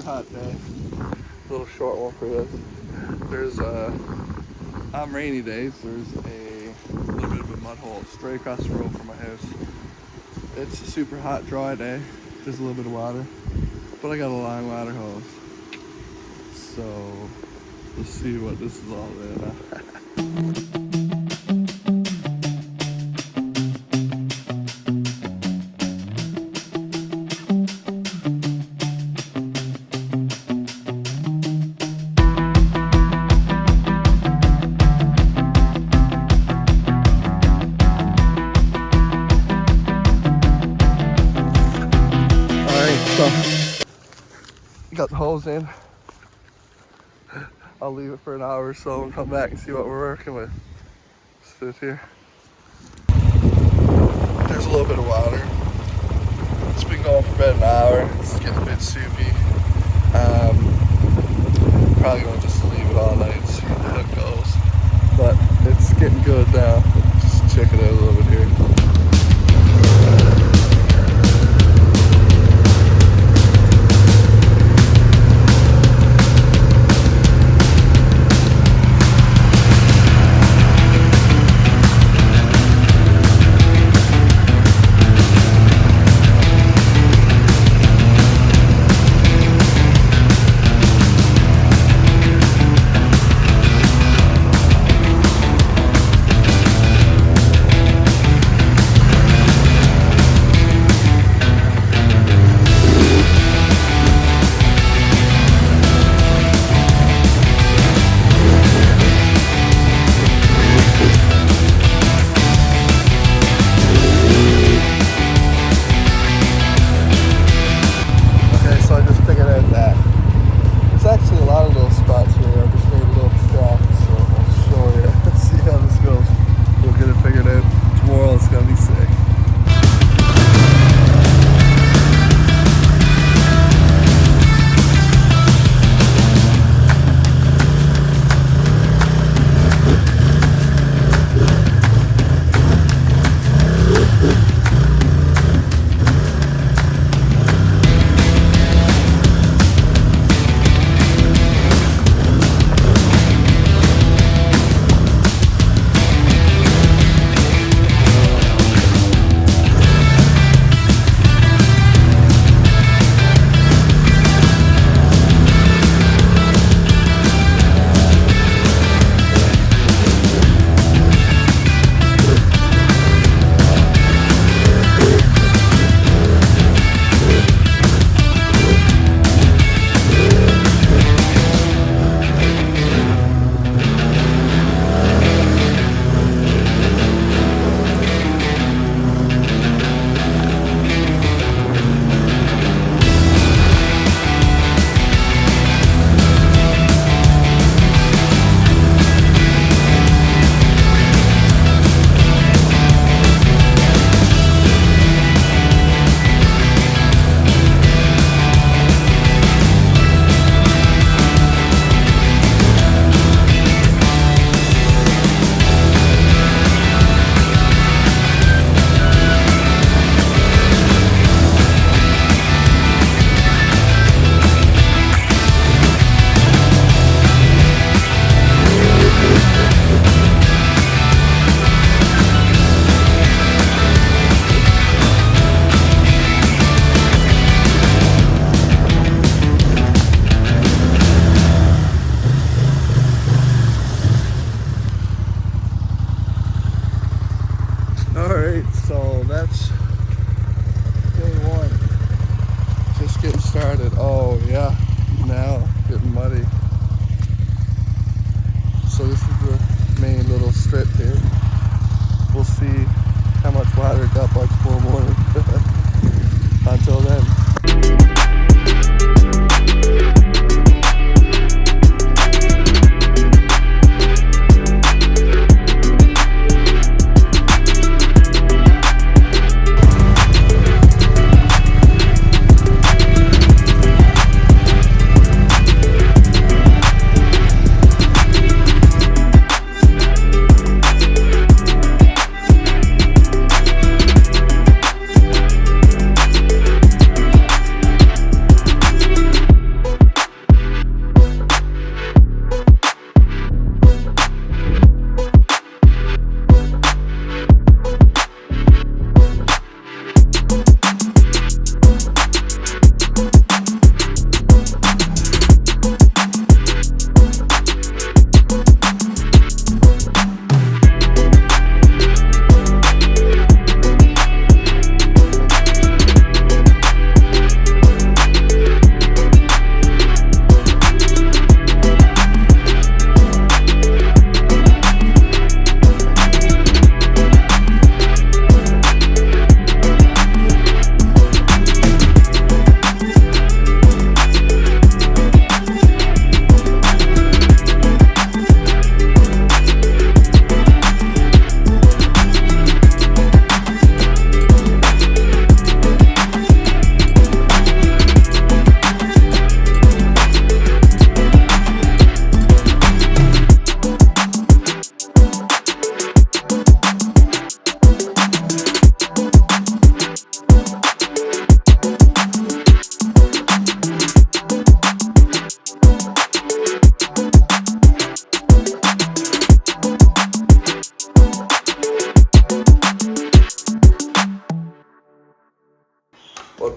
hot day. A little short one for this. There's on rainy days, there's a little bit of a mud hole straight across the road from my house. It's a super hot, dry day. Just a little bit of water, but I got a long water hose. So let's see what this is all about. So, got the hose in. I'll leave it for an hour or so and come back and see what we're working with. Sit here. There's a little bit of water. It's been going for about an hour. It's getting a bit soupy. Probably gonna just leave it all night and see how it goes. But it's getting good now. Just check it out a little bit here.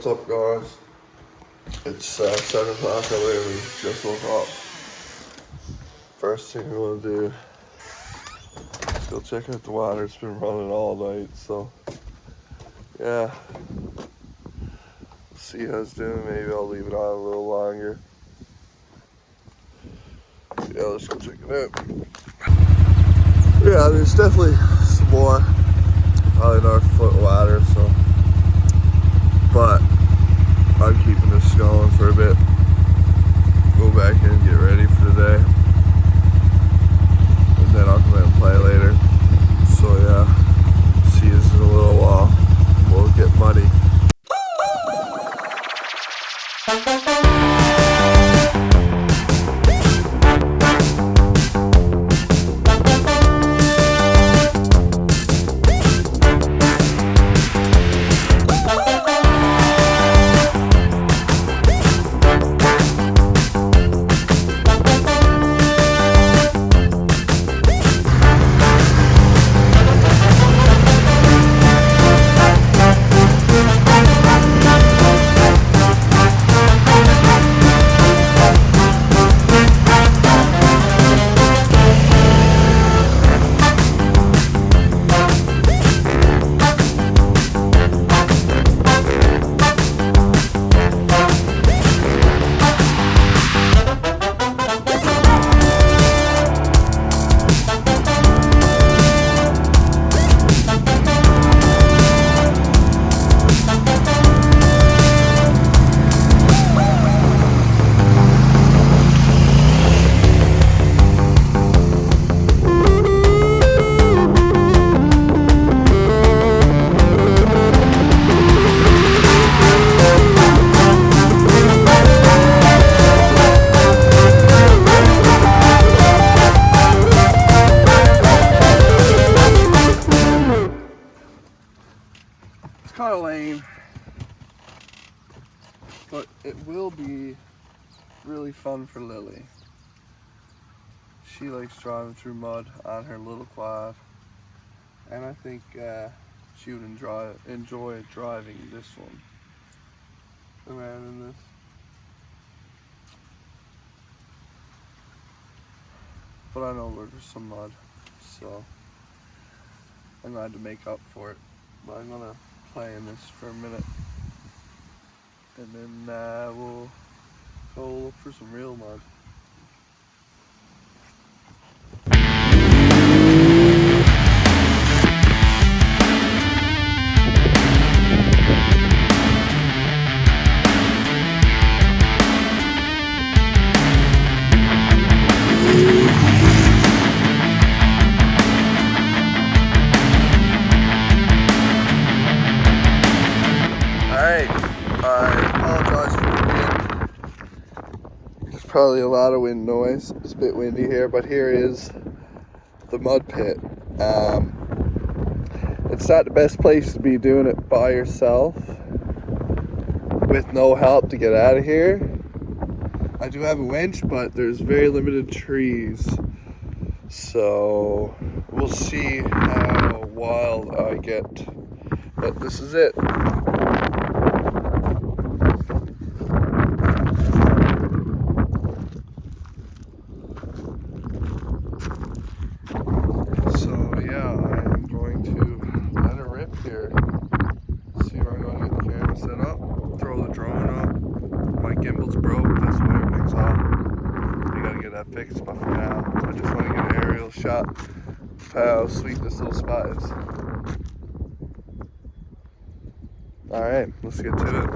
What's up, guys? It's 7 o'clock over. We just woke up. First thing we're gonna do is go check out the water. It's been running all night, so yeah. See how it's doing. Maybe I'll leave it on a little longer. Yeah, let's go check it out. Yeah, there's definitely some more. Probably another foot of water, so. But I'm keeping this going for a bit. Go back in and get ready for the day. And then I'll come out and play later. So yeah, see you in a little while. We'll get muddy. Kind of lame, but it will be really fun for Lily. She likes driving through mud on her little quad, and I think she would enjoy driving this one around in this. But I know there's some mud, so I'm glad to make up for it. But I'm gonna play in this for a minute, and then we'll go look for some real mud. Probably a lot of wind noise. It's a bit windy here, but here is the mud pit. It's not the best place to be doing it by yourself with no help to get out of here. I do have a winch, but there's very limited trees, so we'll see how wild I get. But this is it. Fixed, but for now, I just want to get an aerial shot of how sweet this little spot is. Alright, let's get to it.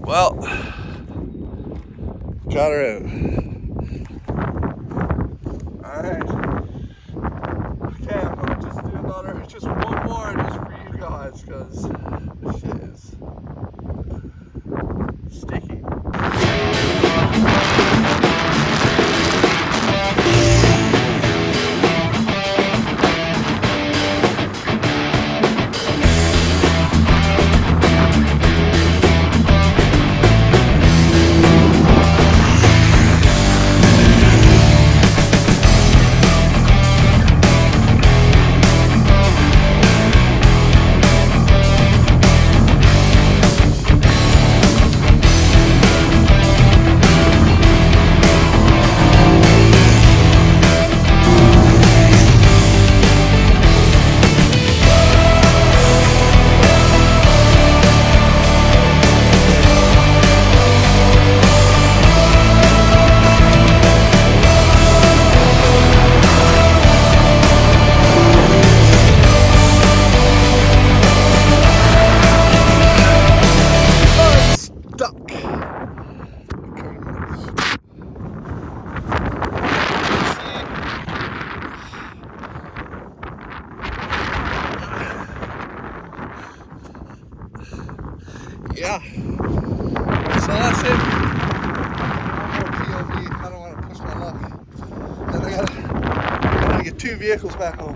Well, got her out. Alright. Okay, I'm gonna just do just one more just for you guys, because this shit is yeah. So that's it. One more POV. I don't want to push my luck. Then I gotta get 2 vehicles back home.